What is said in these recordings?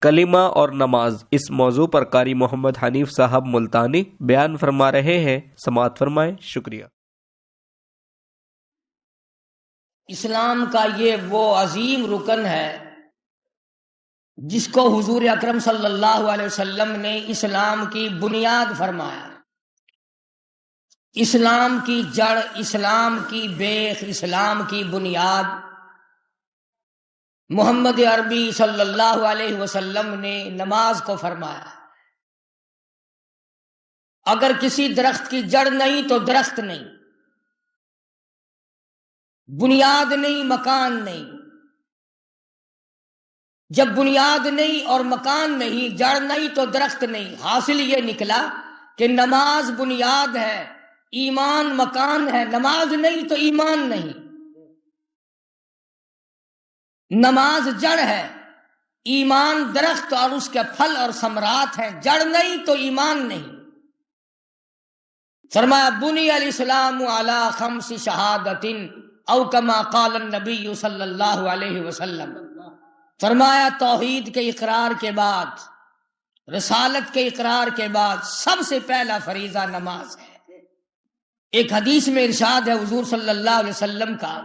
کلمہ اور نماز، اس موضوع پر قاری محمد حنیف صاحب ملتانی بیان فرما رہے ہیں، سماعت فرمائیں۔ شکریہ۔ اسلام کا یہ وہ عظیم رکن ہے جس کو حضور اکرم صلی اللہ علیہ وسلم نے اسلام کی بنیاد فرمایا۔ اسلام کی جڑ، اسلام کی بیخ، اسلام کی بنیاد محمد عربی صلی اللہ علیہ وسلم نے نماز کو فرمایا۔ اگر کسی درخت کی جڑ نہیں تو درخت نہیں، بنیاد نہیں، مکان نہیں۔ جب بنیاد نہیں اور مکان نہیں، جڑ نہیں تو درخت نہیں، حاصل یہ نکلا کہ نماز بنیاد ہے، ایمان مکان ہے۔ نماز نہیں تو ایمان نہیں، نماز جڑ ہے، ایمان درخت اور اس کے پھل اور ثمرات ہیں۔ جڑ نہیں تو ایمان نہیں۔ فرمایا بنی الاسلام علی خمس شہادت او کما قال النبی صلی اللہ علیہ وسلم۔ فرمایا توحید کے اقرار کے بعد، رسالت کے اقرار کے بعد سب سے پہلا فریضہ نماز ہے۔ ایک حدیث میں ارشاد ہے حضور صلی اللہ علیہ وسلم کا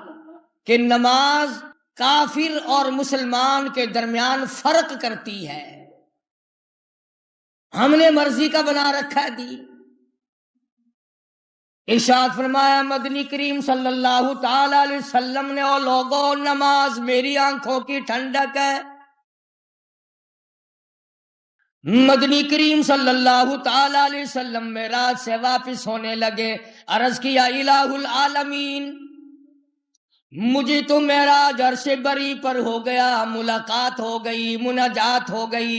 کہ نماز کافر اور مسلمان کے درمیان فرق کرتی ہے۔ ہم نے مرضی کا بنا رکھا ہے دین۔ ارشاد فرمایا مدنی کریم صلی اللہ تعالی علیہ وسلم نے، او لوگو نماز میری آنکھوں کی ٹھنڈک ہے۔ مدنی کریم صلی اللہ تعالی علیہ وسلم معراج سے واپس ہونے لگے، عرض کیا الہ العالمین، مجھے تو معراج عرش بری پر ہو گیا، ملاقات ہو گئی، مناجات ہو گئی۔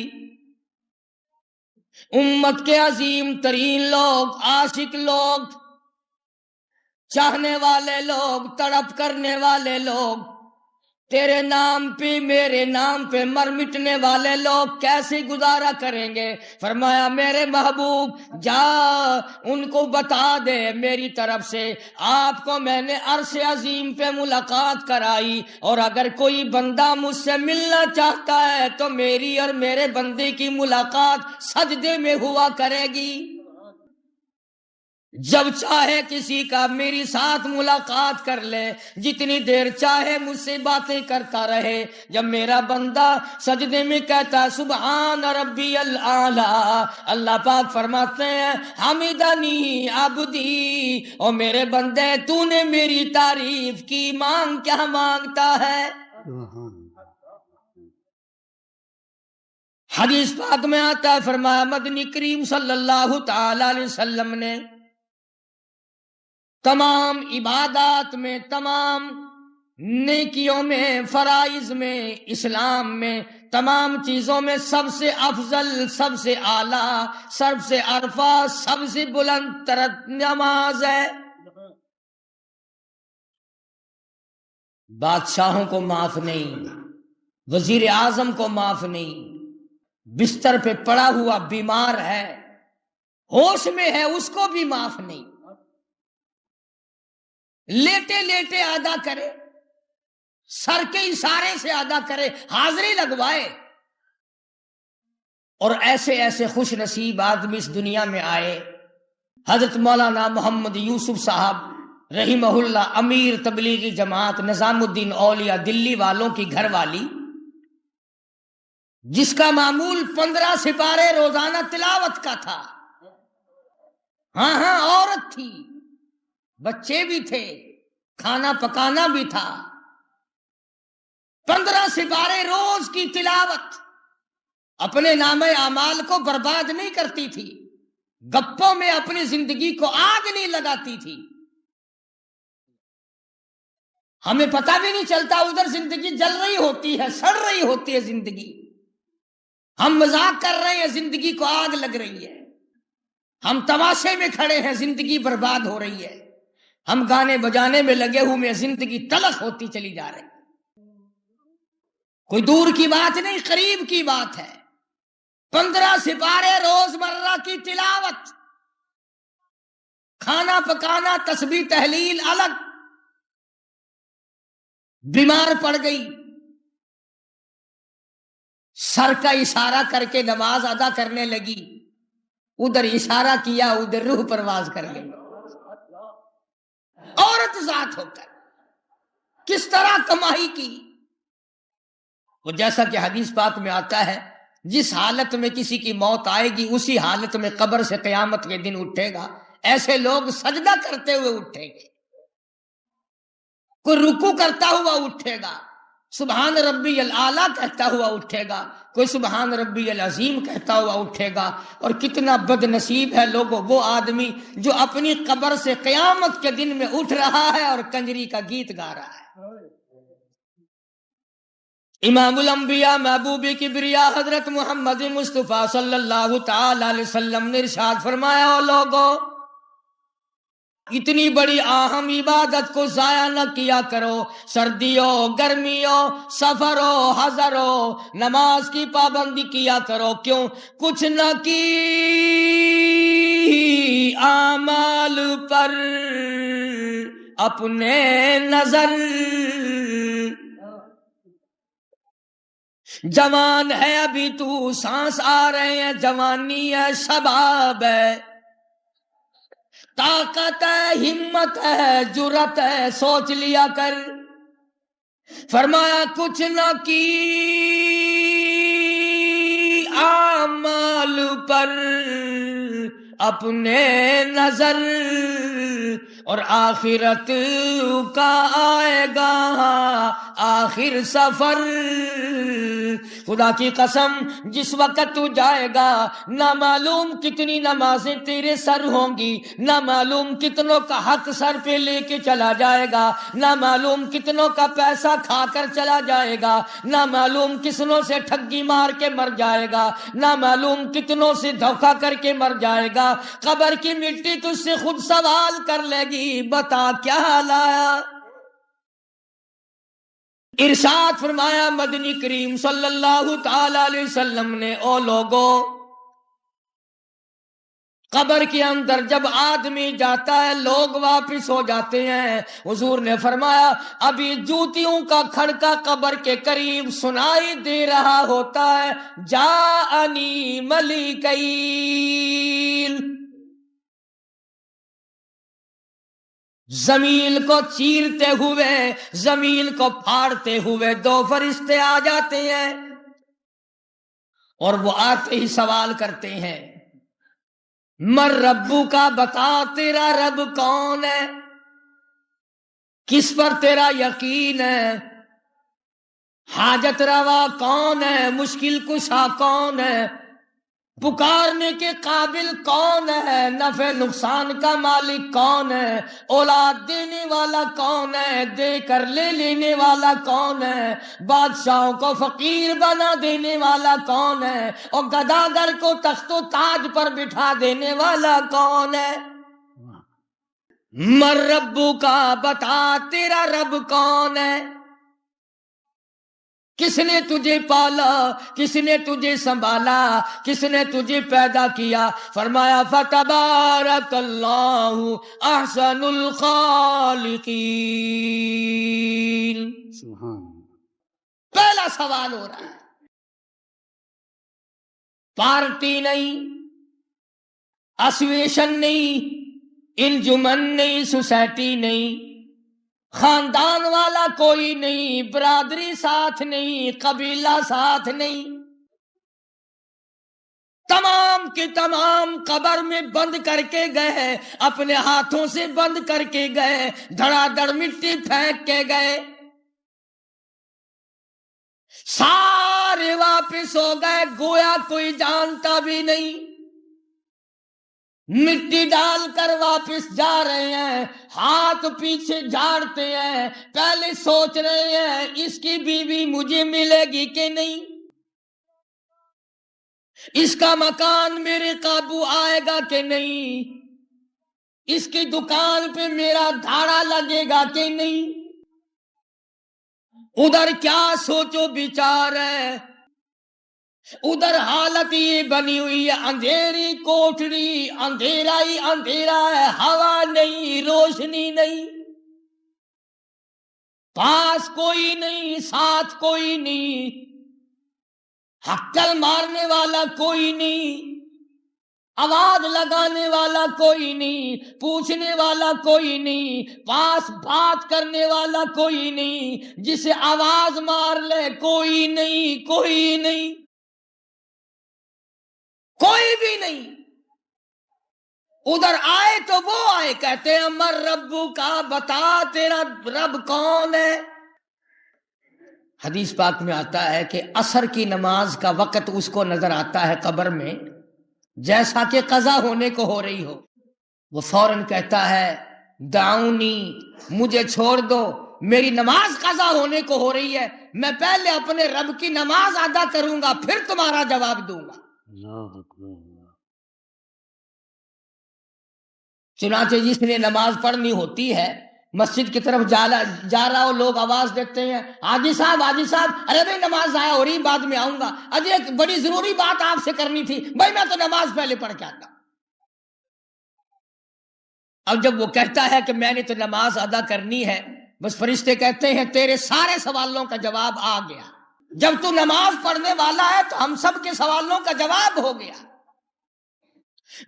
امت کے عظیم ترین لوگ، عاشق لوگ، چاہنے والے لوگ، تڑپ کرنے والے لوگ، تیرے نام پہ میرے نام پہ مر مٹنے والے لوگ کیسے گزارا کریں گے؟ فرمایا میرے محبوب جا ان کو بتا دے میری طرف سے آپ کو میں نے عرش عظیم پہ ملاقات کرائی، اور اگر کوئی بندہ مجھ سے ملنا چاہتا ہے تو میری اور میرے بندے کی ملاقات سجدے میں ہوا کرے گی۔ جب چاہے کسی کا میری ساتھ ملاقات کر لے، جتنی دیر چاہے مجھ سے باتیں کرتا رہے۔ جب میرا بندہ سجدے میں کہتا ہے سبحان ربی الاعلیٰ، اللہ پاک فرماتے ہیں حمدنی عبدی، اور میرے بندے تو نے میری تعریف کی، مانگ کیا مانگتا ہے؟ حدیث پاک میں آتا ہے، فرمایا مدنی کریم صلی اللہ تعالی علیہ وسلم نے تمام عبادات میں، تمام نیکیوں میں، فرائض میں، اسلام میں، تمام چیزوں میں سب سے افضل، سب سے اعلیٰ، سب سے عرفہ، سب سے بلند ترین نماز ہے۔ بادشاہوں کو معاف نہیں، وزیر اعظم کو معاف نہیں، بستر پہ پڑا ہوا بیمار ہے، ہوش میں ہے، اس کو بھی معاف نہیں۔ لیٹے لیٹے ادا کرے، سر کے اشارے سے ادا کرے، حاضری لگوائے، اور ایسے ایسے خوش نصیب آدمی اس دنیا میں آئے۔ حضرت مولانا محمد یوسف صاحب رحمہ اللہ، امیر تبلیغی جماعت نظام الدین اولیاء دلی والوں کی گھر والی، جس کا معمول 15 سپارے روزانہ تلاوت کا تھا۔ ہاں عورت تھی، بچے بھی تھے، کھانا پکانا بھی تھا، 15 سپارے روز کی تلاوت، اپنے نام اعمال کو برباد نہیں کرتی تھی، گپوں میں اپنی زندگی کو آگ نہیں لگاتی تھی۔ ہمیں پتہ بھی نہیں چلتا، ادھر زندگی جل رہی ہوتی ہے، سڑ رہی ہوتی ہے زندگی، ہم مذاق کر رہے ہیں، زندگی کو آگ لگ رہی ہے، ہم تماشے میں کھڑے ہیں، زندگی برباد ہو رہی ہے، ہم گانے بجانے میں لگے ہوئے، زندگی تلخ ہوتی چلی جا رہی۔ کوئی دور کی بات نہیں، قریب کی بات ہے۔ 15 سپارے روز مرہ کی تلاوت، کھانا پکانا، تسبیح تحلیل الگ۔ بیمار پڑ گئی، سر کا اشارہ کر کے نماز ادا کرنے لگی، ادھر اشارہ کیا ادھر روح پرواز کر گئی. عورت ذات ہو کر کس طرح کمائی کی. وہ جیسا کہ حدیث پاک میں آتا ہے، جس حالت میں کسی کی موت آئے گی اسی حالت میں قبر سے قیامت کے دن اٹھے گا. ایسے لوگ سجدہ کرتے ہوئے اٹھیں گے، کوئی رکوع کرتا ہوا اٹھے گا، سبحان ربی الاعلیٰ کہتا ہوا اٹھے گا، کوئی سبحان ربی العظیم کہتا ہوا اٹھے گا. اور کتنا بد نصیب ہے لوگوں وہ آدمی جو اپنی قبر سے قیامت کے دن میں اٹھ رہا ہے اور کنجری کا گیت گا رہا ہے. امام الانبیاء محبوب کبریا حضرت محمد مصطفیٰ صلی اللہ تعالی علیہ وسلم نے ارشاد فرمایا، او لوگو اتنی بڑی اہم عبادت کو ضائع نہ کیا کرو. سردی ہو، گرمی ہو، سفر ہو، حضر ہو، نماز کی پابندی کیا کرو. کیوں؟ کچھ نہ کی اعمال پر اپنے نظر. جوان ہے ابھی تو، سانس آ رہے ہیں، جوانی ہے، شباب ہے، طاقت ہے، ہمت ہے، جرت ہے، سوچ لیا کر. فرمایا کچھ نہ کی اعمال پر اپنے نظر، اور آخرت کا آئے گا آخر سفر. خدا کی قسم جس وقت تو جائے گا نہ معلوم کتنی نمازیں تیرے سر ہوں گی، نہ معلوم کتنوں کا حق سر پہ لے کے چلا جائے گا، نہ معلوم کتنوں کا پیسہ کھا کر چلا جائے گا، نہ معلوم کتنوں سے ٹھگی مار کے مر جائے گا، نہ معلوم کتنوں سے دھوکہ کر کے مر جائے گا. قبر کی مٹی تجھ سے خود سوال کر لے گی، بتا کیا لایا. ارشاد فرمایا مدنی کریم صلی اللہ تعالی علیہ وسلم نے، او لوگو قبر کے اندر جب آدمی جاتا ہے لوگ واپس ہو جاتے ہیں. حضور نے فرمایا ابھی جوتیوں کا کھڑکا قبر کے قریب سنائی دے رہا ہوتا ہے، جاءنی ملیکین. زمین کو چیرتے ہوئے، زمین کو پھاڑتے ہوئے دو فرشتے آ جاتے ہیں، اور وہ آتے ہی سوال کرتے ہیں، مر ربو کا، بتا تیرا رب کون ہے، کس پر تیرا یقین ہے، حاجت روا کون ہے، مشکل کشا کون ہے، پکارنے کے قابل کون ہے، نفع نقصان کا مالک کون ہے، اولاد دینے والا کون ہے، دے کر لے لینے والا کون ہے، بادشاہوں کو فقیر بنا دینے والا کون ہے، اور گداگر کو تخت و تاج پر بٹھا دینے والا کون ہے. مر ربو کا، بتا تیرا رب کون ہے، کس نے تجھے پالا، کس نے تجھے سنبھالا، کس نے تجھے پیدا کیا. فرمایا فتبارک اللہ احسن الخالقین. پہلا سوال ہو رہا ہے، پارٹی نہیں، ایسوسیشن نہیں، انجمن نہیں، سوسائٹی نہیں، خاندان والا کوئی نہیں، برادری ساتھ نہیں، قبیلہ ساتھ نہیں، تمام کے تمام قبر میں بند کر کے گئے، اپنے ہاتھوں سے بند کر کے گئے، دھڑا دھڑ مٹی پھینک کے گئے، سارے واپس ہو گئے، گویا کوئی جانتا بھی نہیں. مٹی ڈال کر واپس جا رہے ہیں، ہاتھ پیچھے جھاڑتے ہیں، پہلے سوچ رہے ہیں اس کی بیوی مجھے ملے گی کہ نہیں، اس کا مکان میرے قابو آئے گا کہ نہیں، اس کی دکان پہ میرا دھاڑا لگے گا کہ نہیں. ادھر کیا سوچو بچار ہے، ادھر حالت یہ بنی ہوئی ہے، اندھیری کوٹری، اندھیرا ہی اندھیرا ہے، ہوا نہیں، روشنی نہیں، پاس کوئی نہیں، ساتھ کوئی نہیں، ہکل مارنے والا کوئی نہیں، آواز لگانے والا کوئی نہیں، پوچھنے والا کوئی نہیں، پاس بات کرنے والا کوئی نہیں، جسے آواز مار لے کوئی نہیں، کوئی نہیں، کوئی بھی نہیں۔ ادھر آئے تو وہ آئے، کہتے ہیں مر ربو کا، بتا تیرا رب کون ہے۔ حدیث پاک میں آتا ہے کہ عصر کی نماز کا وقت اس کو نظر آتا ہے قبر میں جیسا کہ قضا ہونے کو ہو رہی ہو، وہ فوراً کہتا ہے دعونی، مجھے چھوڑ دو، میری نماز قضا ہونے کو ہو رہی ہے، میں پہلے اپنے رب کی نماز ادا کروں گا پھر تمہارا جواب دوں گا۔ چنانچہ جس نے نماز پڑھنی ہوتی ہے مسجد کی طرف جا رہا ہو، لوگ آواز دیتے ہیں حاجی صاحب، ارے بھائی نماز ضائع ہو رہی، بعد میں آؤں گا، اجے ایک بڑی ضروری بات آپ سے کرنی تھی، بھائی میں تو نماز پہلے پڑھ کے آتا۔ اب جب وہ کہتا ہے کہ میں نے تو نماز ادا کرنی ہے، بس فرشتے کہتے ہیں تیرے سارے سوالوں کا جواب آ گیا، جب تو نماز پڑھنے والا ہے تو ہم سب کے سوالوں کا جواب ہو گیا۔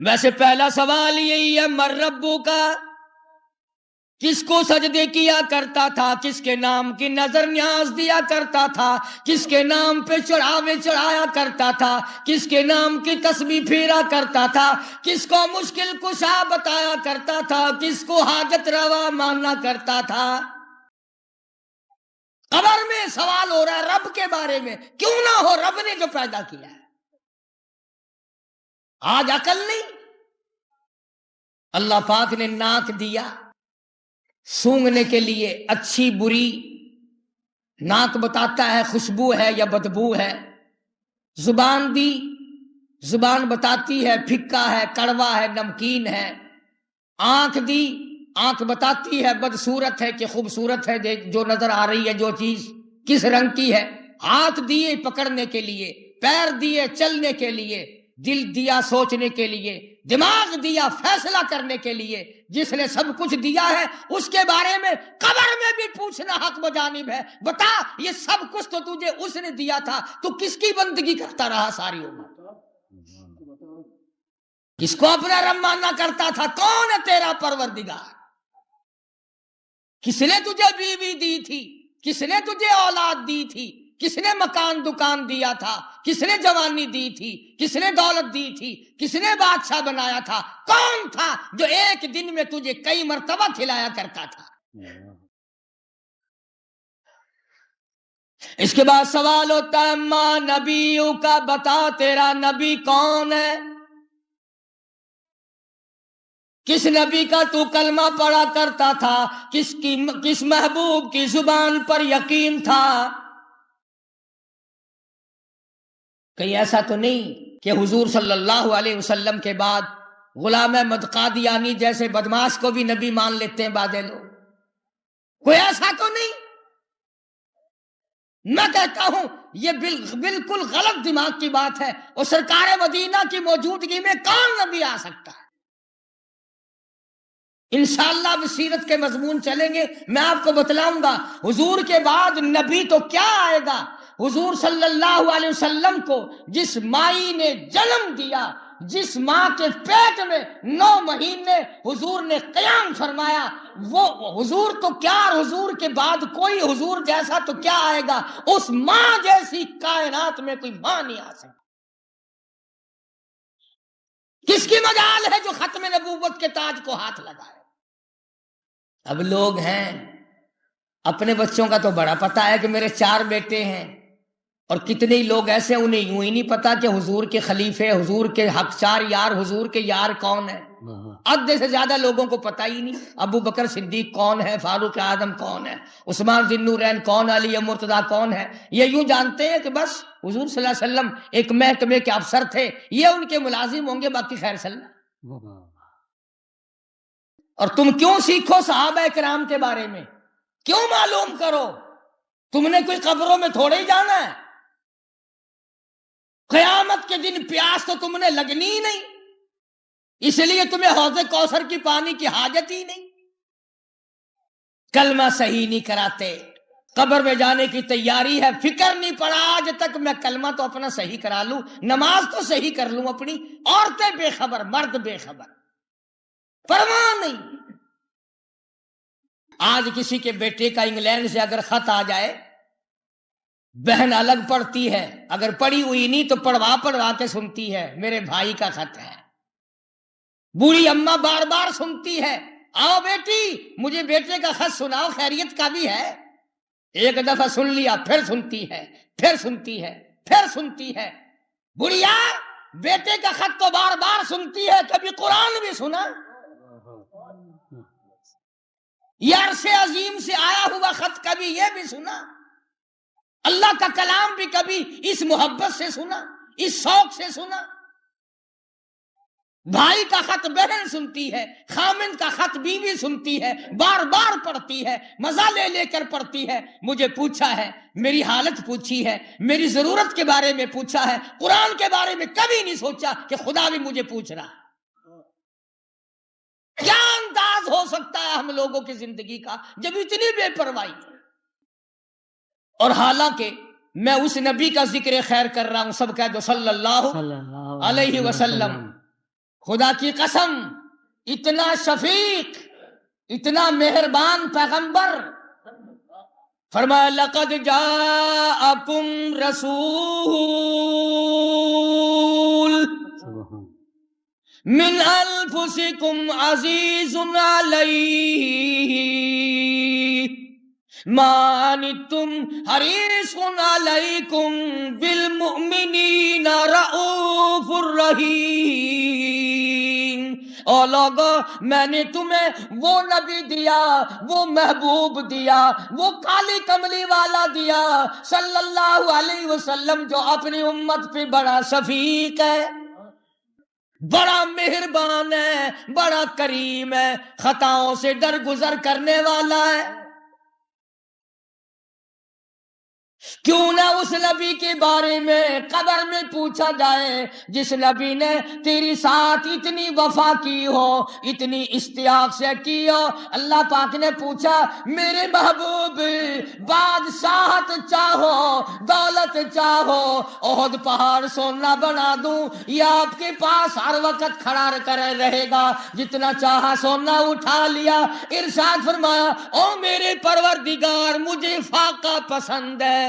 ویسے پہلا سوال یہی ہے مر ربو کا، کس کو سجدے کیا کرتا تھا، کس کے نام کی نظر نیاز دیا کرتا تھا، کس کے نام پہ چڑھاوے چڑھایا کرتا تھا، کس کے نام کی تسبیح پھیرا کرتا تھا، کس کو مشکل کشا بتایا کرتا تھا، کس کو حاجت روا ماننا کرتا تھا۔ قبر میں سوال ہو رہا ہے رب کے بارے میں، کیوں نہ ہو، رب نے جو پیدا کیا ہے۔ آج عقل نہیں، اللہ پاک نے ناک دیا سونگھنے کے لیے، اچھی بری، ناک بتاتا ہے خوشبو ہے یا بدبو ہے، زبان دی، زبان بتاتی ہے پھکا ہے کڑوا ہے نمکین ہے، آنکھ دی، آنکھ بتاتی ہے بدصورت ہے کہ خوبصورت ہے، جو نظر آ رہی ہے جو چیز کس رنگ کی ہے، ہاتھ دیے پکڑنے کے لیے، پیر دیے چلنے کے لیے، دل دیا سوچنے کے لیے، دماغ دیا فیصلہ کرنے کے لیے، جس نے سب کچھ دیا ہے اس کے بارے میں قبر میں بھی پوچھنا حق بجانب ہے۔ بتا یہ سب کچھ تو تجھے اس نے دیا تھا، تو کس کی بندگی کرتا رہا ساری عمر، کس کو اپنا رب ماننا کرتا تھا، کون ہے تیرا پروردگار، کس نے تجھے بیوی دی تھی، کس نے تجھے اولاد دی تھی، کس نے مکان دکان دیا تھا، کس نے جوانی دی تھی، کس نے دولت دی تھی، کس نے بادشاہ بنایا تھا، کون تھا جو ایک دن میں تجھے کئی مرتبہ کھلایا کرتا تھا۔ اس کے بعد سوال ہوتا ہے ماں نبیوں کا، بتا تیرا نبی کون ہے، کس نبی کا تو کلمہ پڑھا کرتا تھا، کس محبوب کی زبان پر یقین تھا۔ کہیں ایسا تو نہیں کہ حضور صلی اللہ علیہ وسلم کے بعد غلام احمد قادیانی جیسے بدماش کو بھی نبی مان لیتے ہیں بعض لوگ، کوئی ایسا تو نہیں۔ میں کہتا ہوں یہ بالکل غلط دماغ کی بات ہے، اور سرکار مدینہ کی موجودگی میں کون نبی آ سکتا ہے؟ انشاءاللہ اب سیرت کے مضمون چلیں گے، میں آپ کو بتلاؤں گا حضور کے بعد نبی تو کیا آئے گا۔ حضور صلی اللہ علیہ وسلم کو جس مائی نے جنم دیا، جس ماں کے پیٹ میں 9 مہینے حضور نے قیام فرمایا، وہ حضور تو کیا، حضور کے بعد کوئی حضور جیسا تو کیا آئے گا، اس ماں جیسی کائنات میں کوئی ماں نہیں آ سکتی۔ کس کی مجال ہے جو ختم نبوت کے تاج کو ہاتھ لگائے؟ اب لوگ ہیں اپنے بچوں کا تو بڑا پتا ہے کہ میرے 4 بیٹے ہیں، اور کتنے ہی لوگ ایسے انہیں یوں ہی نہیں پتا کہ حضور کے خلیفے، حضور کے حقچار یار، حضور کے یار کون ہے۔ آدھے سے زیادہ لوگوں کو پتہ ہی نہیں ابو بکر صدیق کون ہے، فاروق اعظم کون ہے، عثمان ذی النورین کون، علی مرتضیٰ کون ہے۔ یہ یوں جانتے ہیں کہ بس حضور صلی اللہ علیہ وسلم ایک محکمے کے افسر تھے، یہ ان کے ملازم ہوں گے، باقی خیر صلی اللہ۔ اور تم کیوں سیکھو صحابہ کرام کے بارے میں، کیوں معلوم کرو، تم نے کوئی قبروں میں تھوڑے ہی جانا ہے، قیامت کے دن پیاس تو تم نے لگنی ہی نہیں، اس لیے تمہیں حوض کوثر کی پانی کی حاجت ہی نہیں۔ کلمہ صحیح نہیں کراتے، قبر میں جانے کی تیاری ہے، فکر نہیں پڑا آج تک میں کلمہ تو اپنا صحیح کرا لوں، نماز تو صحیح کر لوں اپنی، عورتیں بے خبر، مرد بے خبر، پرواہ نہیں۔ آج کسی کے بیٹے کا انگلینڈ سے اگر خط آ جائے، بہن الگ پڑھتی ہے، اگر پڑھی ہوئی نہیں تو پڑھوا کے سنتی ہے، میرے بھائی کا خط ہے۔ بوڑھی اماں بار بار سنتی ہے، آؤ بیٹی مجھے بیٹے کا خط سناؤ، خیریت کا بھی ہے۔ ایک دفعہ سن لیا، پھر سنتی ہے، پھر سنتی ہے، پھر سنتی ہے۔ بڑھیا بیٹے کا خط تو بار بار سنتی ہے، کبھی قرآن بھی سنا؟ یہ عرش عظیم سے آیا ہوا خط کبھی یہ بھی سنا؟ اللہ کا کلام بھی کبھی اس محبت سے سنا، اس شوق سے سنا؟ بھائی کا خط بہن سنتی ہے، خامن کا خط بیوی سنتی ہے، بار بار پڑھتی ہے، مزہ لے لے کر پڑھتی ہے۔ مجھے پوچھا ہے، میری حالت پوچھی ہے، میری ضرورت کے بارے میں پوچھا ہے، قرآن کے بارے میں کبھی نہیں سوچا کہ خدا بھی مجھے پوچھ رہا ہے۔ کیا انداز ہو سکتا ہے ہم لوگوں کی زندگی کا جب اتنی بے پرواہی؟ اور حالانکہ میں اس نبی کا ذکر خیر کر رہا ہوں، سب کہہ دو صلی اللہ علیہ وسلم۔ خدا کی قسم، اتنا شفیق، اتنا مہربان پیغمبر، فرمایا لقد جاءکم رسول من انفسکم عزیز علیہ ما عنتم حریص علیکم بالمؤمنین رؤوف الرحیم۔ او لوگو، میں نے تمہیں وہ نبی دیا، وہ محبوب دیا، وہ کالی کملی والا دیا صلی اللہ علیہ وسلم، جو اپنی امت پہ بڑا شفیق ہے، بڑا مہربان ہے، بڑا کریم ہے، خطاؤں سے درگزر کرنے والا ہے۔ کیوں نہ اس نبی کے بارے میں قبر میں پوچھا جائے جس نبی نے تیری ساتھ اتنی وفا کی ہو، اتنی اشتیاق سے کی ہو۔ اللہ پاک نے پوچھا، میرے محبوب بادشاہت چاہو، دولت چاہو، احد پہاڑ سونا بنا دوں، یہ آپ کے پاس ہر وقت کھڑا کر رہے گا، جتنا چاہا سونا اٹھا لیا۔ ارشاد فرمایا، او میرے پروردگار مجھے فاقہ پسند ہے۔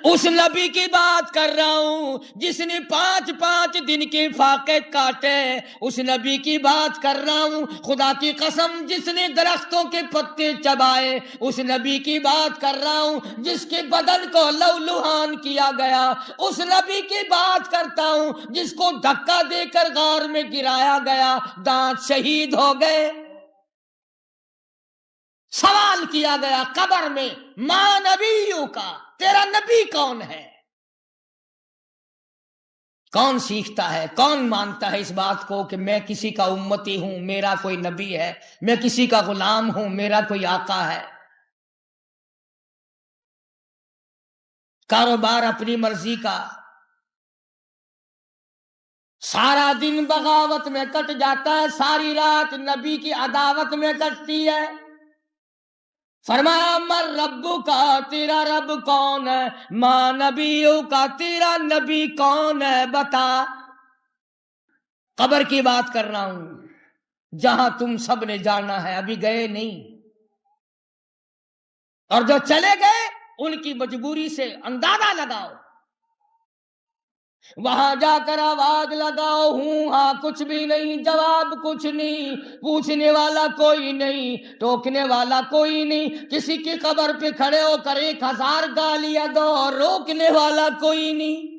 اس نبی کی بات کر رہا ہوں جس نے 5 دن کے فاقے کاٹے، اس نبی کی بات کر رہا ہوں خدا کی قسم جس نے درختوں کے پتے چبائے، اس نبی کی بات کر رہا ہوں جس کے بدن کو لہولہان کیا گیا، اس نبی کی بات کرتا ہوں جس کو دھکا دے کر غار میں گرایا گیا، دانت شہید ہو گئے۔ سوال کیا گیا قبر میں، ماں نبیوں کا، تیرا نبی کون ہے؟ کون سیکھتا ہے، کون مانتا ہے اس بات کو کہ میں کسی کا امتی ہوں، میرا کوئی نبی ہے، میں کسی کا غلام ہوں، میرا کوئی آقا ہے؟ کاروبار اپنی مرضی کا، سارا دن بغاوت میں کٹ جاتا ہے، ساری رات نبی کی عداوت میں کٹتی ہے۔ فرمایا مر ربو کا، تیرا رب کون ہے؟ ماں نبیوں کا، تیرا نبی کون ہے بتا۔ قبر کی بات کر رہا ہوں جہاں تم سب نے جانا ہے، ابھی گئے نہیں، اور جو چلے گئے ان کی مجبوری سے اندازہ لگاؤ، وہاں جا کر آواز لگاؤ، ہوں ہاں کچھ بھی نہیں، جواب کچھ نہیں، پوچھنے والا کوئی نہیں، ٹوکنے والا کوئی نہیں، کسی کی قبر پہ کھڑے ہو کر 1000 گالیاں دو، روکنے والا کوئی نہیں۔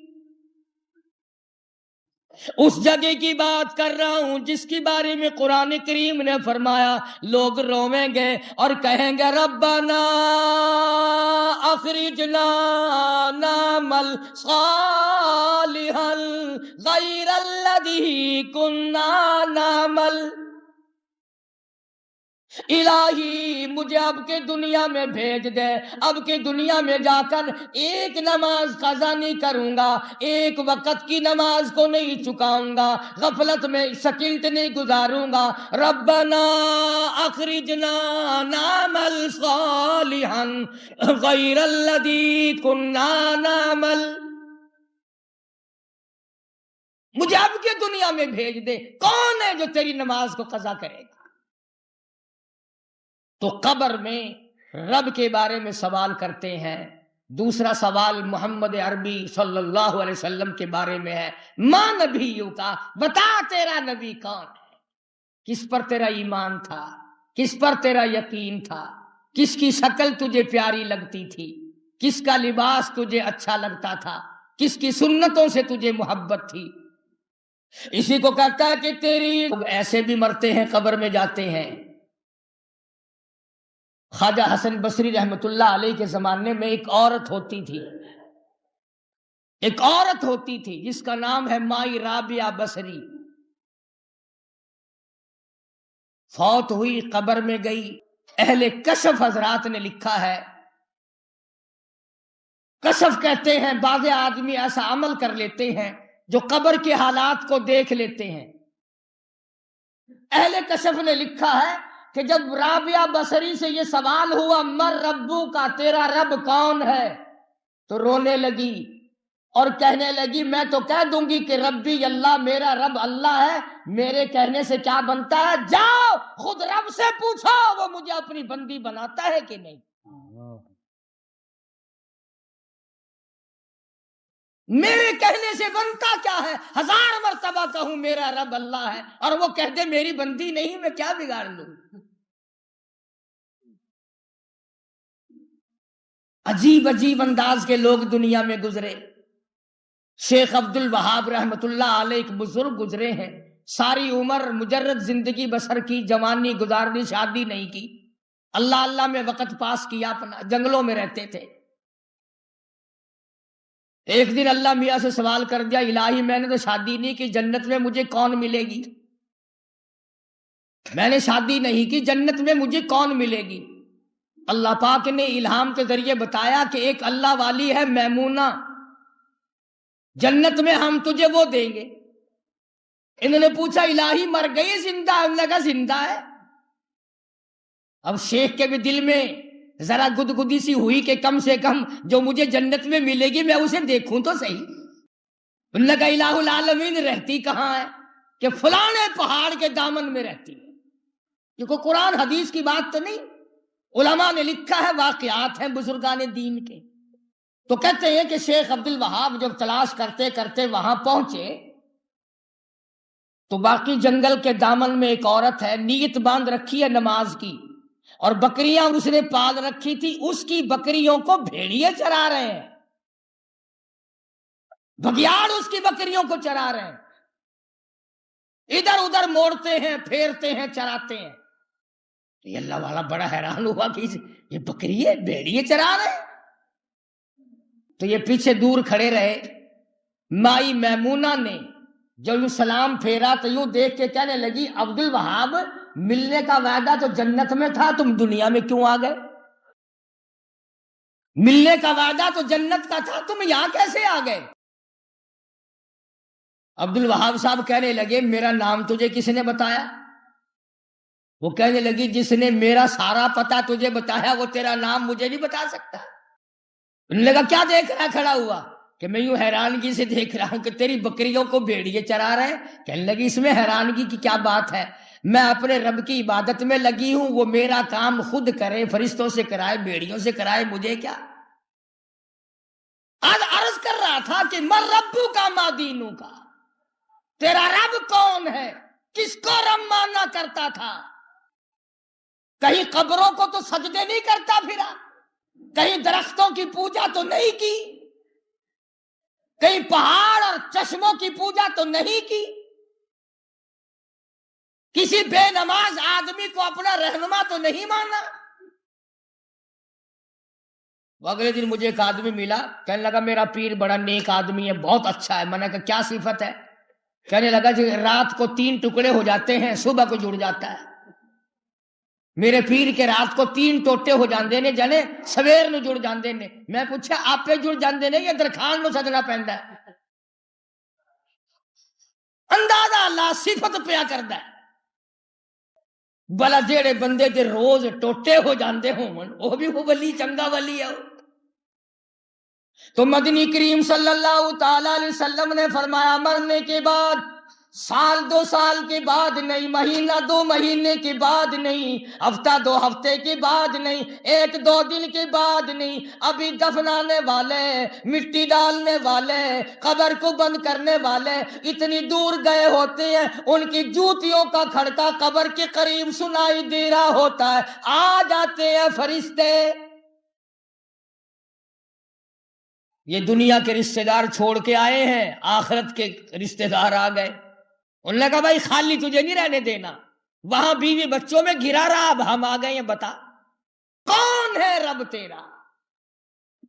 اس جگہ کی بات کر رہا ہوں جس کے بارے میں قرآن کریم نے فرمایا، لوگ رویں گے اور کہیں گے ربنا اخرجنا نعمل صالحا غیر الذی کنا نعمل۔ الہی مجھے اب کے دنیا میں بھیج دے، اب کے دنیا میں جا کر ایک نماز قضا نہیں کروں گا، ایک وقت کی نماز کو نہیں چکاؤں گا، غفلت میں سکینت نہیں گزاروں گا۔ ربنا اخرجنا نعمل صالحا غیر الذی کنا نعمل، مجھے اب کے دنیا میں بھیج دے۔ کون ہے جو تیری نماز کو قضا کرے گا؟ تو قبر میں رب کے بارے میں سوال کرتے ہیں۔ دوسرا سوال محمد عربی صلی اللہ علیہ وسلم کے بارے میں ہے، ماں نبیوں کا، بتا تیرا نبی کون ہے، کس پر تیرا ایمان تھا، کس پر تیرا یقین تھا، کس کی شکل تجھے پیاری لگتی تھی، کس کا لباس تجھے اچھا لگتا تھا، کس کی سنتوں سے تجھے محبت تھی۔ اسی کو کہتا ہے کہ تیری ایسے بھی مرتے ہیں قبر میں جاتے ہیں۔ خواجہ حسن بصری رحمت اللہ علیہ کے زمانے میں ایک عورت ہوتی تھی جس کا نام ہے مائی رابعہ بصری۔ فوت ہوئی، قبر میں گئی۔ اہل کشف حضرات نے لکھا ہے، کشف کہتے ہیں بعض آدمی ایسا عمل کر لیتے ہیں جو قبر کے حالات کو دیکھ لیتے ہیں۔ اہل کشف نے لکھا ہے کہ جب رابعہ بصری سے یہ سوال ہوا مر ربو کا، تیرا رب کون ہے، تو رونے لگی اور کہنے لگی میں تو کہہ دوں گی کہ ربی اللہ، میرا رب اللہ ہے، میرے کہنے سے کیا بنتا ہے، جاؤ خود رب سے پوچھو وہ مجھے اپنی بندی بناتا ہے کہ نہیں۔ میرے کہنے سے بنتا کیا ہے، 1000 مرتبہ کہوں میرا رب اللہ ہے اور وہ کہہ دے میری بندی نہیں، میں کیا بگاڑ لوں۔ عجیب عجیب انداز کے لوگ دنیا میں گزرے۔ شیخ عبد الوہاب رحمت اللہ علیہ ایک بزرگ گزرے ہیں، ساری عمر مجرد زندگی بسر کی، جوانی گزارنی، شادی نہیں کی، اللہ اللہ میں وقت پاس کیا اپنا، جنگلوں میں رہتے تھے۔ ایک دن اللہ میاں سے سوال کر دیا، الہی میں نے تو شادی نہیں کی، جنت میں مجھے کون ملے گی؟ میں نے شادی نہیں کی، جنت میں مجھے کون ملے گی؟ اللہ پاک نے الہام کے ذریعے بتایا کہ ایک اللہ والی ہے میمونہ، جنت میں ہم تجھے وہ دیں گے۔ انہوں نے پوچھا الہی مر گئی زندہ ہے؟ انہوں نے کہا زندہ ہے۔ اب شیخ کے بھی دل میں ذرا گدگدی سی ہوئی کہ کم سے کم جو مجھے جنت میں ملے گی میں اسے دیکھوں تو صحیح۔ انہوں نے کہا الہ العالمین رہتی کہاں ہے؟ کہ فلانے پہاڑ کے دامن میں رہتی ہے۔ یہ کوئی قرآن حدیث کی بات تو نہیں، علماء نے لکھا ہے، واقعات ہیں بزرگان دین کے۔ تو کہتے ہیں کہ شیخ عبد الوہاب جب تلاش کرتے کرتے وہاں پہنچے تو باقی جنگل کے دامن میں ایک عورت ہے، نیت باندھ رکھی ہے نماز کی، اور بکریاں اس نے پال رکھی تھی، اس کی بکریوں کو بھیڑیے چرا رہے ہیں، بگیاڑ اس کی بکریوں کو چرا رہے ہیں، ادھر ادھر موڑتے ہیں، پھیرتے ہیں، چراتے ہیں۔ تو یہ اللہ والا بڑا حیران ہوا کہ یہ بکریے بھیڑیے چرا رہے ہیں۔ تو یہ پیچھے دور کھڑے رہے۔ مائی میمونہ نے جب یوں سلام پھیرا تو یوں دیکھ کے کہنے لگی عبد الوہاب ملنے کا وعدہ تو جنت میں تھا، تم دنیا میں کیوں آ گئے؟ ملنے کا وعدہ تو جنت کا تھا، تم یہاں کیسے آ گئے؟ عبد الوہاب صاحب کہنے لگے میرا نام تجھے کس نے بتایا؟ وہ کہنے لگی جس نے میرا سارا پتہ تجھے بتایا وہ تیرا نام مجھے نہیں بتا سکتا۔ انہوں نے کہا کیا دیکھ رہا کھڑا ہوا؟ کہ میں یوں حیرانگی سے دیکھ رہا ہوں کہ تیری بکریوں کو بھیڑیے چرا رہے ہیں۔ کہنے لگی اس میں حیرانگی کی کیا بات ہے، میں اپنے رب کی عبادت میں لگی ہوں، وہ میرا کام خود کرے، فرشتوں سے کرائے، بھیڑیوں سے کرائے، مجھے کیا؟ آج عرض کر رہا تھا کہ مر ربو کا ما دینو کا، تیرا رب کون ہے، کس کو رب ماننا کرتا تھا؟ کہیں قبروں کو تو سجدے نہیں کرتا پھرا، کہیں درختوں کی پوجا تو نہیں کی، کہیں پہاڑ اور چشموں کی پوجا تو نہیں کی، کسی بے نماز آدمی کو اپنا رہنما تو نہیں مانا۔ وہ اگلے دن مجھے ایک آدمی ملا، کہنے لگا میرا پیر بڑا نیک آدمی ہے، بہت اچھا ہے۔ میں نے کہا کیا صفت ہے؟ کہنے لگا کہ رات کو 3 ٹکڑے ہو جاتے ہیں، صبح کو جڑ جاتا ہے۔ میرے پیر کے رات کو 3 ٹوٹے ہو جاندے نے جنے سویر نو جڑ جاندے نے. میں پوچھا آپے جڑ جاندے نے یا درخان نو سدنا پیندا ہے؟ اندازہ اللہ صفت پیا کردا ہے. بلا جیڑے بندے دے روز ٹوٹے ہو جاندے ہون وہ بھی وہ ولی چنگا ولی ہے. تو مدنی کریم صلی اللہ تعالی علیہ وسلم نے فرمایا مرنے کے بعد سال 2 سال کے بعد نہیں، مہینہ 2 مہینے کے بعد نہیں، ہفتہ 2 ہفتے کے بعد نہیں، 1-2 دن کے بعد نہیں، ابھی دفنانے والے، مٹی ڈالنے والے، قبر کو بند کرنے والے اتنی دور گئے ہوتے ہیں ان کی جوتیوں کا کھڑکا قبر کے قریب سنائی دے رہا ہوتا ہے. آ جاتے ہیں فرشتے. یہ دنیا کے رشتہ دار چھوڑ کے آئے ہیں، آخرت کے رشتہ دار آ گئے. انہوں نے کہا بھائی خالی تجھے نہیں رہنے دینا، وہاں بیوی بچوں میں گھرا رہا، اب ہم آ گئے ہیں، بتا کون ہے رب تیرا؟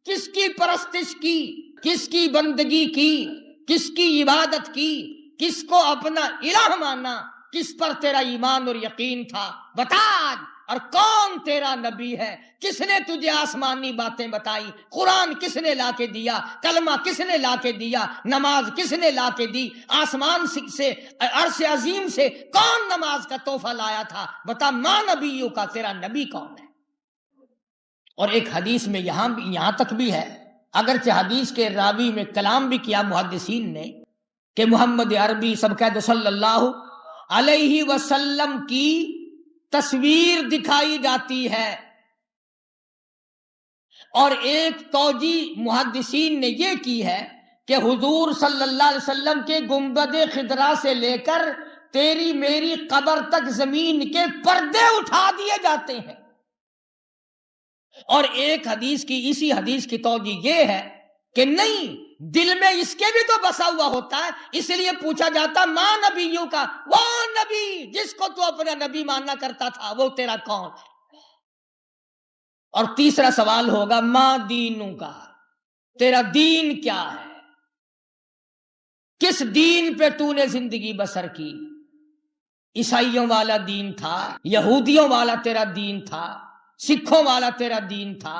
کس کی پرستش کی، کس کی بندگی کی، کس کی عبادت کی، کس کو اپنا الہ مانا، کس پر تیرا ایمان اور یقین تھا؟ بتا آج. اور کون تیرا نبی ہے؟ کس نے تجھے آسمانی باتیں بتائی؟ قرآن کس نے لا کے دیا؟ کلمہ کس نے لا کے دیا؟ نماز کس نے لا کے دی؟ آسمان سے عرش عظیم سے کون نماز کا تحفہ لایا تھا؟ بتا ماں نبیوں کا تیرا نبی کون ہے؟ اور ایک حدیث میں یہاں تک بھی ہے، اگرچہ حدیث کے راوی میں کلام بھی کیا محدثین نے کہ محمد عربی سب کہتے صلی اللہ علیہ وسلم کی تصویر دکھائی جاتی ہے. اور ایک توجیہ محدثین نے یہ کی ہے کہ حضور صلی اللہ علیہ وسلم کے گنبد خضرا سے لے کر تیری میری قبر تک زمین کے پردے اٹھا دیے جاتے ہیں. اور ایک حدیث کی، اسی حدیث کی توجیہ یہ ہے کہ نہیں، دل میں اس کے بھی تو بسا ہوا ہوتا ہے. اس لیے پوچھا جاتا ماں نبیوں کا، وہ نبی جس کو تو اپنا نبی ماننا کرتا تھا وہ تیرا کون ہے؟ اور تیسرا سوال ہوگا ماں دینوں کا، تیرا دین کیا ہے؟ کس دین پہ تو نے زندگی بسر کی؟ عیسائیوں والا دین تھا، یہودیوں والا تیرا دین تھا، سکھوں والا تیرا دین تھا،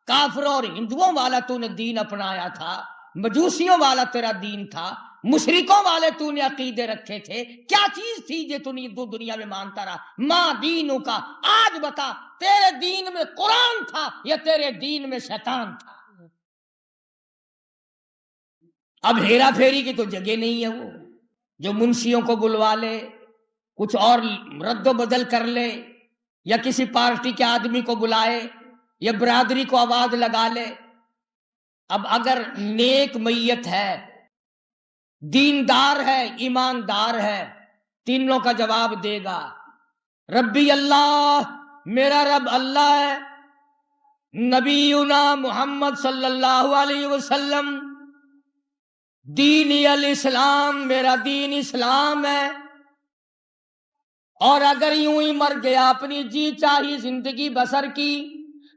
کافروں اور ہندوؤں والا تو نے دین اپنایا تھا، مجوسیوں والا تیرا دین تھا، مشرکوں والے تو نے عقیدے رکھے تھے. کیا چیز تھی جو تو دنیا میں مانتا رہا؟ ماں دینوں کا. آج بتا تیرے دین میں قرآن تھا یا تیرے دین میں شیطان تھا؟ اب ہیرا پھیری کی تو جگہ نہیں ہے. وہ جو منشیوں کو بلوا لے، کچھ اور رد و بدل کر لے، یا کسی پارٹی کے آدمی کو بلائے یا برادری کو آواز لگا لے. اب اگر نیک میت ہے، دیندار ہے، ایماندار ہے، تینوں کا جواب دے گا. ربی اللہ، میرا رب اللہ ہے، نبینا محمد صلی اللہ علیہ وسلم، دینی الاسلام، میرا دین اسلام ہے. اور اگر یوں ہی مر گیا، اپنی جی چاہی زندگی بسر کی،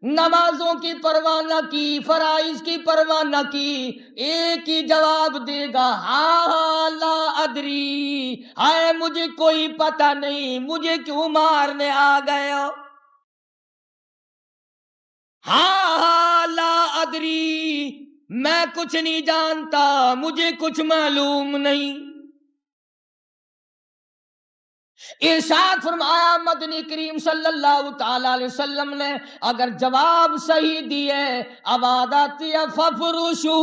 نمازوں کی پرواہ نہ کی، فرائض کی پرواہ نہ کی، ایک ہی جواب دے گا ہاں لا ادری، ہائے مجھے کوئی پتہ نہیں، مجھے کیوں مارنے آ گئے ہو؟ ہاں لا ادری، میں کچھ نہیں جانتا، مجھے کچھ معلوم نہیں. ارشاد فرمایا مدنی کریم صلی اللہ تعالی علیہ وسلم نے، اگر جواب صحیح دیے آواز آتی ہے ففرشو،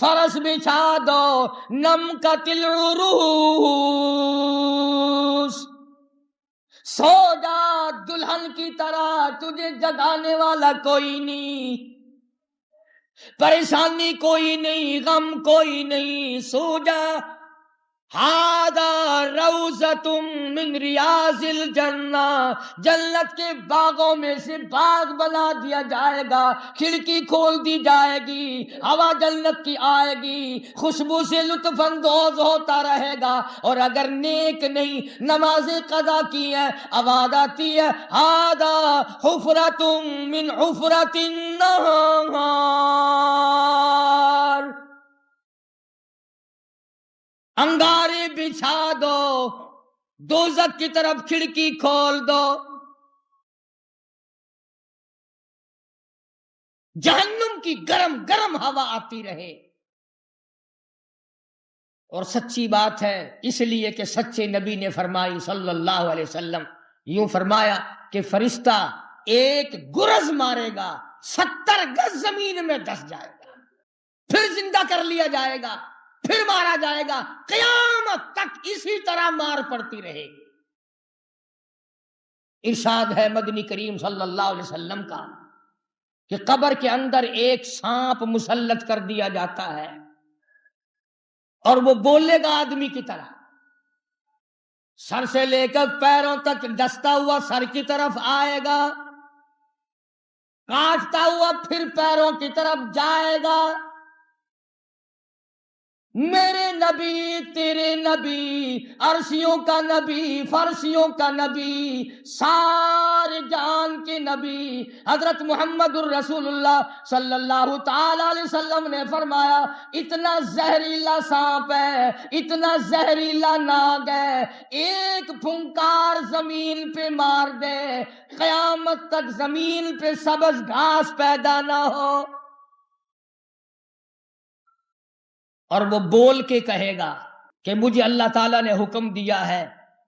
فرش بچھا دو، نم قتل العروس، سو جا دلہن کی طرح، تجھے جگانے والا کوئی نہیں، پریشانی کوئی نہیں، غم کوئی نہیں، سو جا. ہاذا روضۃ من ریاض الجنہ، جنت کے باغوں میں سے باغ بنا دیا جائے گا، کھڑکی کھول دی جائے گی، ہوا جنت کی آئے گی، خوشبو سے لطف اندوز ہوتا رہے گا. اور اگر نیک نہیں، نمازیں قضا کی ہے، آواز آتی ہے ہاذا حفرۃ من حفرۃ النار، انگارے بچھا دو، دوزخ کی طرف کھڑکی کھول دو. جہنم کی گرم گرم ہوا آتی رہے. اور سچی بات ہے، اس لیے کہ سچے نبی نے فرمائی صلی اللہ علیہ وسلم، یوں فرمایا کہ فرشتہ ایک گرز مارے گا، 70 گز زمین میں دس جائے گا، پھر زندہ کر لیا جائے گا، پھر مارا جائے گا، قیامت تک اسی طرح مار پڑتی رہے گی. ارشاد ہے مدنی کریم صلی اللہ علیہ وسلم کا کہ قبر کے اندر ایک سانپ مسلط کر دیا جاتا ہے، اور وہ بولے گا آدمی کی طرح، سر سے لے کر پیروں تک ڈستا ہوا سر کی طرف آئے گا، کاٹتا ہوا پھر پیروں کی طرف جائے گا. میرے نبی تیرے نبی، عرشیوں کا نبی، فرشیوں کا نبی، سارے جان کے نبی حضرت محمد الرسول اللہ صلی اللہ تعالی علیہ وسلم نے فرمایا، اتنا زہریلا سانپ ہے، اتنا زہریلا ناگ ہے، ایک پھنکار زمین پہ مار دے، قیامت تک زمین پہ سبز گھاس پیدا نہ ہو. اور وہ بول کے کہے گا کہ مجھے اللہ تعالیٰ نے حکم دیا ہے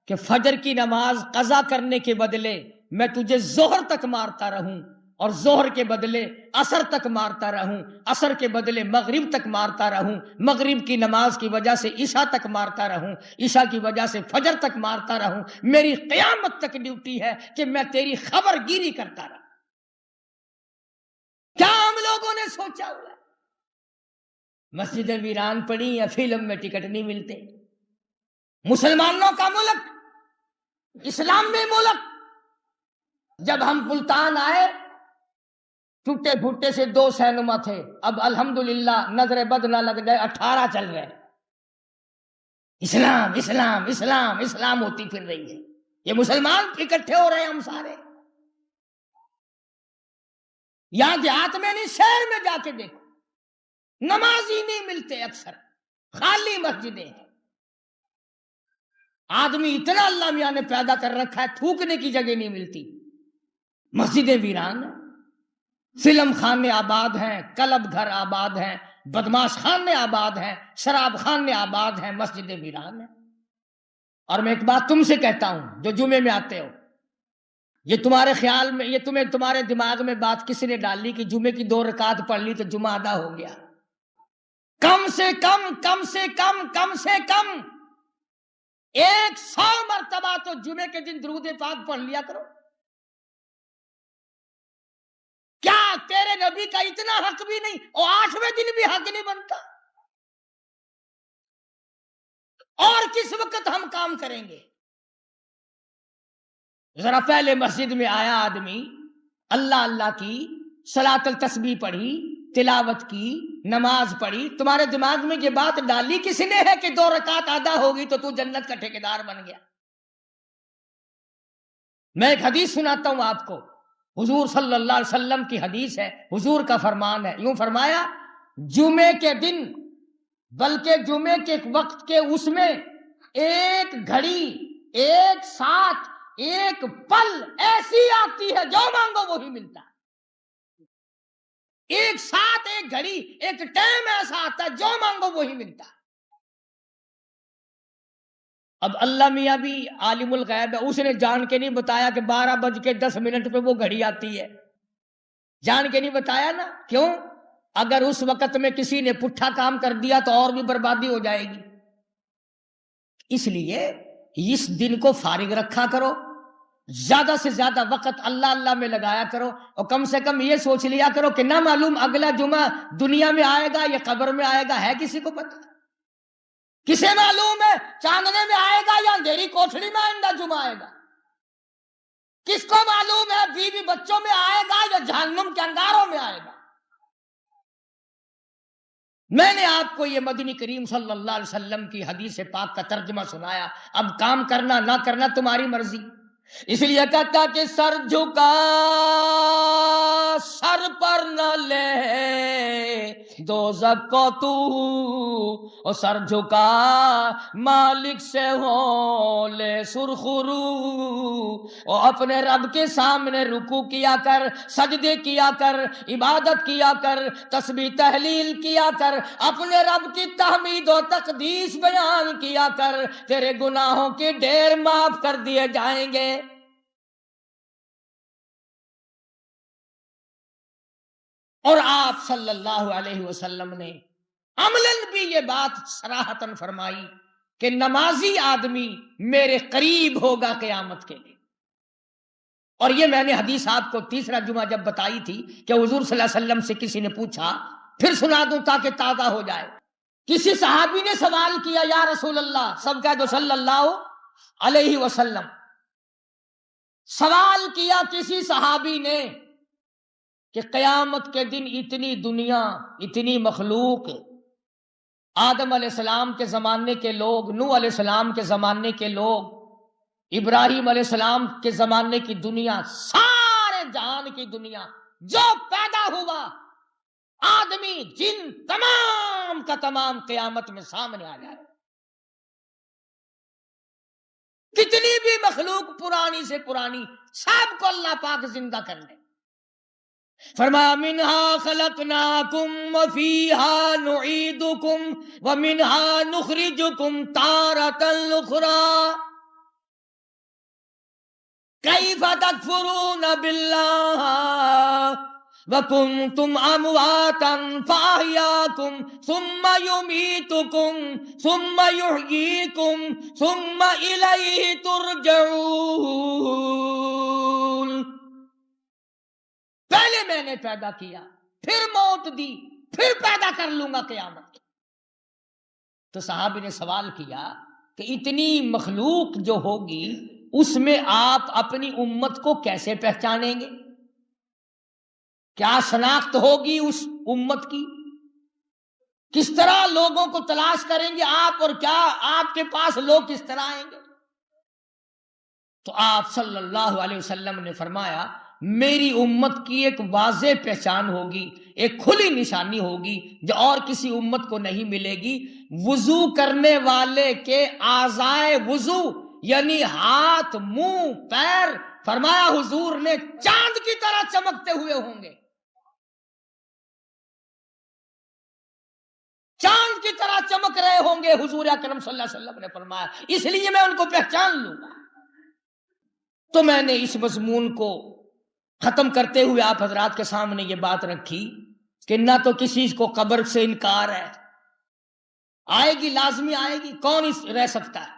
کہ فجر کی نماز قضا کرنے کے بدلے میں تجھے ظہر تک مارتا رہوں، اور ظہر کے بدلے عصر تک مارتا رہوں، عصر کے بدلے مغرب تک مارتا رہوں، مغرب کی نماز کی وجہ سے عشاء تک مارتا رہوں، عشاء کی وجہ سے فجر تک مارتا رہوں. میری قیامت تک ڈیوٹی ہے کہ میں تیری خبر گیری کرتا رہا. کیا ہم لوگوں نے سوچا ہوا ہے؟ مسجدیں ویران پڑی یا فلم میں ٹکٹ نہیں ملتے. مسلمانوں کا ملک، اسلام میں ملک. جب ہم ملتان آئے ٹوٹے پھوٹے سے 2 سینما تھے، اب الحمدللہ نظر بد نہ لگ جائے 18 چل رہے. اسلام اسلام اسلام اسلام ہوتی پھر رہی ہے. یہ مسلمان اکٹھے ہو رہے ہیں ہم سارے. یہاں دیہات میں نہیں، شہر میں جا کے دیکھو، نمازی نہیں ملتے، اکثر خالی مسجدیں ہیں. آدمی اتنا اللہ میاں نے پیدا کر رکھا ہے، تھوکنے کی جگہ نہیں ملتی. مسجدیں ویران ہیں، فلم خانے آباد ہیں، کلب گھر آباد ہیں، بدماش خانے آباد ہیں، شراب خانے آباد ہیں، مسجدیں ویران ہیں. اور میں ایک بات تم سے کہتا ہوں جو جمعے میں آتے ہو، یہ تمہارے خیال میں، یہ تمہارے دماغ میں بات کس نے ڈالی کہ جمعے کی 2 رکعت پڑھ لی تو جمعہ ادا ہو گیا؟ کم سے کم 100 مرتبہ تو جمعے کے دن درود پاک پڑھ لیا کرو. کیا تیرے نبی کا اتنا حق بھی نہیں، اور 8ویں دن بھی حق نہیں بنتا؟ اور کس وقت ہم کام کریں گے؟ ذرا پہلے مسجد میں آیا آدمی، اللہ اللہ کی، صلاۃ التسبیح پڑھی، تلاوت کی، نماز پڑھی، تمہارے دماغ میں یہ بات ڈالی کس نے ہے کہ 2 رکعت ادا ہوگی تو جنت کا ٹھیکیدار بن گیا؟ میں ایک حدیث سناتا ہوں آپ کو، حضور صلی اللہ علیہ وسلم کی حدیث ہے، حضور کا فرمان ہے. یوں فرمایا، جمعے کے دن، بلکہ جمعے کے وقت کے اس میں ایک گھڑی، ایک ساتھ، ایک پل ایسی آتی ہے جو مانگو وہی ملتا ہے. ایک ساتھ، ایک گھڑی، ایک ٹائم ایسا آتا ہے جو مانگو وہی ملتا ہے. اب اللہ میاں بھی عالم الغیب ہے، اس نے جان کے نہیں بتایا کہ 12:10 پہ وہ گھڑی آتی ہے، جان کے نہیں بتایا نا. کیوں؟ اگر اس وقت میں کسی نے پٹھا کام کر دیا تو اور بھی بربادی ہو جائے گی. اس لیے اس دن کو فارغ رکھا کرو، زیادہ سے زیادہ وقت اللہ اللہ میں لگایا کرو، اور کم سے کم یہ سوچ لیا کرو کہ نہ معلوم اگلا جمعہ دنیا میں آئے گا یا قبر میں آئے گا. ہے کسی کو پتہ؟ کسے معلوم ہے چاندنے میں آئے گا یا اندھیری کوٹھڑی میں آئندہ جمعہ آئے گا؟ کس کو معلوم ہے بیوی بچوں میں آئے گا یا جہنم کے انگاروں میں آئے گا؟ میں نے آپ کو یہ مدنی کریم صلی اللہ علیہ وسلم کی حدیث پاک کا ترجمہ سنایا. اب کام کرنا نہ کرنا تمہاری مرضی. اس لیے کہتا کہ سر جھکا سر پر نہ لے دوزخ کو تو، اور سر جھکا مالک سے ہو لے سرخرو، اور اپنے رب کے سامنے رکوع کیا کر، سجدے کیا کر، عبادت کیا کر، تسبیح تحلیل کیا کر، اپنے رب کی تحمید و تقدیس بیان کیا کر، تیرے گناہوں کے ڈھیر معاف کر دیے جائیں گے۔ اور آپ صلی اللہ علیہ وسلم نے عملاً بھی یہ بات صراحتاً فرمائی کہ نمازی آدمی میرے قریب ہوگا قیامت کے لیے۔ اور یہ میں نے حدیث آپ کو تیسرا جمعہ جب بتائی تھی کہ حضور صلی اللہ علیہ وسلم سے کسی نے پوچھا، پھر سنا دوں تاکہ تازہ ہو جائے۔ کسی صحابی نے سوال کیا، یا رسول اللہ، سب کہہ دو صلی اللہ علیہ وسلم۔ سوال کیا کسی صحابی نے کہ قیامت کے دن اتنی دنیا، اتنی مخلوق، آدم علیہ السلام کے زمانے کے لوگ، نوح علیہ السلام کے زمانے کے لوگ، ابراہیم علیہ السلام کے زمانے کی دنیا، سارے جہان کی دنیا جو پیدا ہوا، آدمی جن تمام کا تمام قیامت میں سامنے آ جائے۔ کتنی بھی مخلوق پرانی سے پرانی، سب کو اللہ پاک زندہ کر لے۔ فرمایا منہا خلقناکم وفیہا نعیدکم ومنہا نخرجکم تارۃ اخری کیف تکفرون باللہ وکنتم امواتا فاحیاکم ثم یمیتکم ثم یحییکم ثم الیہ ترجعون۔ پہلے میں نے پیدا کیا، پھر موت دی، پھر پیدا کر لوں گا قیامت۔ تو صحابی نے سوال کیا کہ اتنی مخلوق جو ہوگی اس میں آپ اپنی امت کو کیسے پہچانیں گے؟ کیا شناخت ہوگی اس امت کی؟ کس طرح لوگوں کو تلاش کریں گے آپ، اور کیا آپ کے پاس لوگ کس طرح آئیں گے؟ تو آپ صلی اللہ علیہ وسلم نے فرمایا میری امت کی ایک واضح پہچان ہوگی، ایک کھلی نشانی ہوگی جو اور کسی امت کو نہیں ملے گی۔ وضو کرنے والے کے اعضائے وضو یعنی ہاتھ، منہ، پیر، فرمایا حضور نے چاند کی طرح چمکتے ہوئے ہوں گے، چاند کی طرح چمک رہے ہوں گے، حضور اکرم صلی اللہ علیہ وسلم نے فرمایا، اس لیے میں ان کو پہچان لوں گا۔ تو میں نے اس مضمون کو ختم کرتے ہوئے آپ حضرات کے سامنے یہ بات رکھی کہ نہ تو کسی کو قبر سے انکار ہے، آئے گی، لازمی آئے گی، کون رہ سکتا ہے۔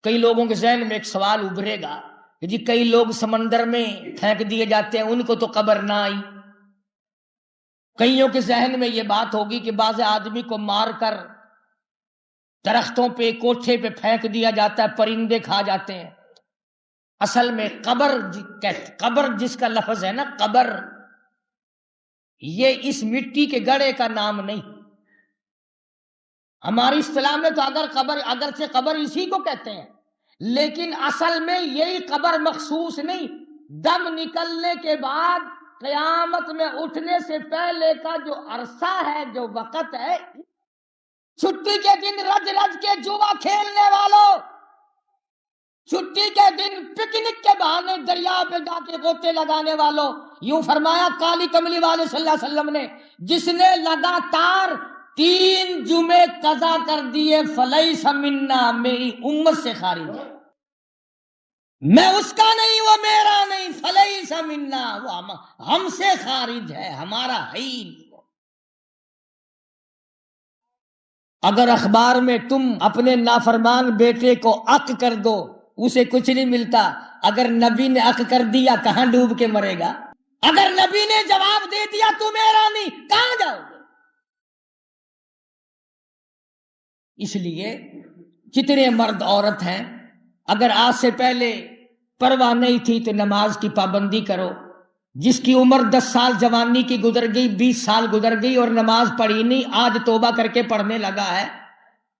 کئی لوگوں کے ذہن میں ایک سوال ابھرے گا کہ جی کئی لوگ سمندر میں پھینک دیے جاتے ہیں، ان کو تو قبر نہ آئی۔ کئیوں کے ذہن میں یہ بات ہوگی کہ بعض آدمی کو مار کر درختوں پہ، کوٹھے پہ پھینک دیا جاتا ہے، پرندے کھا جاتے ہیں۔ اصل میں قبر جس کا لفظ ہے نا، قبر، یہ اس مٹی کے گڑھے کا نام نہیں۔ ہماری اصطلاح میں تو اگرچہ قبر اسی کو کہتے ہیں، لیکن اصل میں یہی قبر مخصوص نہیں۔ دم نکلنے کے بعد قیامت میں اٹھنے سے پہلے کا جو عرصہ ہے، جو وقت ہے، چھٹی کے دن رج رج کے جوا کھیلنے والوں، چھٹی کے دن پکنک کے بہانے دریا پہ جا کے غوطے لگانے والوں، یوں فرمایا کالی کملی والے صلی اللہ علیہ وسلم نے، جس نے لگاتار 3 جمعے قضا کر دیے فلیس منا، میری امت سے خارج ہے، میں اس کا نہیں، وہ میرا نہیں، فلیس منا، وہ ہم سے خارج ہے، ہمارا ہے ہی نہیں۔ اگر اخبار میں تم اپنے نافرمان بیٹے کو عق کر دو، اسے کچھ نہیں ملتا، اگر نبی نے عق کر دیا کہاں ڈوب کے مرے گا؟ اگر نبی نے جواب دے دیا تو میرا نہیں، کہاں جاؤ گے؟ اس لیے جتنے مرد عورت ہیں، اگر آج سے پہلے پرواہ نہیں تھی تو نماز کی پابندی کرو۔ جس کی عمر 10 سال جوانی کی گزر گئی، 20 سال گزر گئی اور نماز پڑھی نہیں، آج توبہ کر کے پڑھنے لگا ہے۔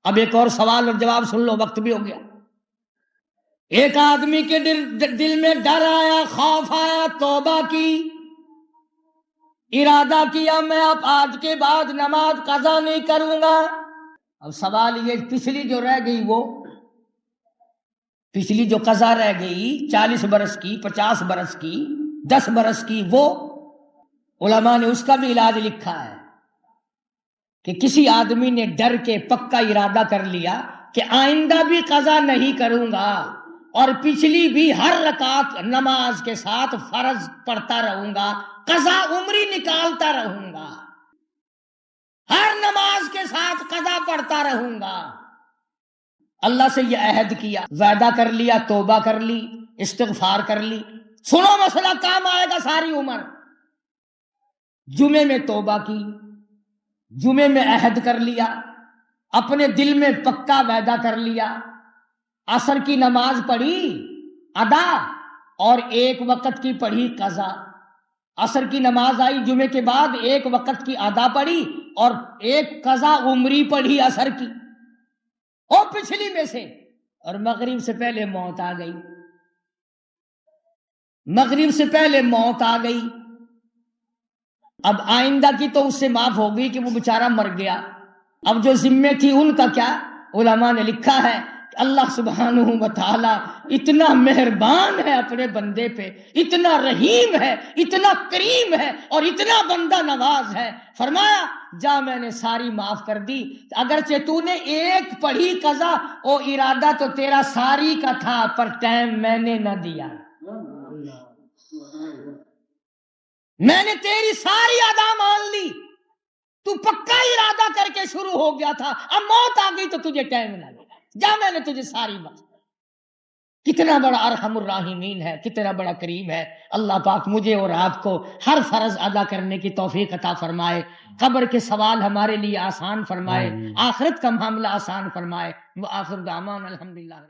اب ایک اور سوال اور جواب سن لو، وقت بھی ہو گیا۔ ایک آدمی کے دل میں ڈر آیا، خوف آیا، توبہ کی، ارادہ کیا میں اب آج کے بعد نماز قضا نہیں کروں گا۔ اب سوال یہ، پچھلی جو رہ گئی، وہ پچھلی جو قضا رہ گئی 40 برس کی، 50 برس کی، 10 برس کی، وہ علماء نے اس کا بھی علاج لکھا ہے کہ کسی آدمی نے ڈر کے پکا ارادہ کر لیا کہ آئندہ بھی قضا نہیں کروں گا اور پچھلی بھی ہر رکعت نماز کے ساتھ فرض پڑھتا رہوں گا، قضا عمری نکالتا رہوں گا، ہر نماز کے ساتھ قضا پڑھتا رہوں گا، اللہ سے یہ عہد کیا، وعدہ کر لیا، توبہ کر لی، استغفار کر لی، سنو مسئلہ کام آئے گا ساری عمر۔ جمعے میں توبہ کی، جمعے میں عہد کر لیا، اپنے دل میں پکا وعدہ کر لیا، عصر کی نماز پڑھی ادا اور 1 وقت کی پڑھی قضا، عصر کی نماز آئی جمعے کے بعد، 1 وقت کی ادا پڑھی اور 1 قضا عمری پڑھی عصر کی، اور پچھلی میں سے، اور مغرب سے پہلے موت آ گئی، مغرب سے پہلے موت آ گئی۔ اب آئندہ کی تو اس سے معاف ہو گئی کہ وہ بیچارہ مر گیا، اب جو ذمے تھی ان کا کیا؟ علماء نے لکھا ہے کہ اللہ سبحانہ و تعالی اتنا مہربان ہے اپنے بندے پہ، اتنا رحیم ہے، اتنا کریم ہے اور اتنا بندہ نواز ہے، فرمایا جا میں نے ساری معاف کر دی، اگرچہ تو نے 1 پڑھی قضا، وہ ارادہ تو تیرا ساری کا تھا پر ٹائم میں نے نہ دیا، میں نے تیری ساری ادا مان لی، تو پکا ارادہ کر کے شروع ہو گیا تھا، اب موت آ گئی تو تجھے ٹائم نہ لگا، جا میں نے تجھے ساری بات۔ کتنا بڑا ارحم الراحمین ہے، کتنا بڑا کریم ہے۔ اللہ پاک مجھے اور آپ کو ہر فرض ادا کرنے کی توفیق عطا فرمائے، قبر کے سوال ہمارے لیے آسان فرمائے، آخرت کا معاملہ آسان فرمائے۔ وآخر دعوانا الحمدللہ۔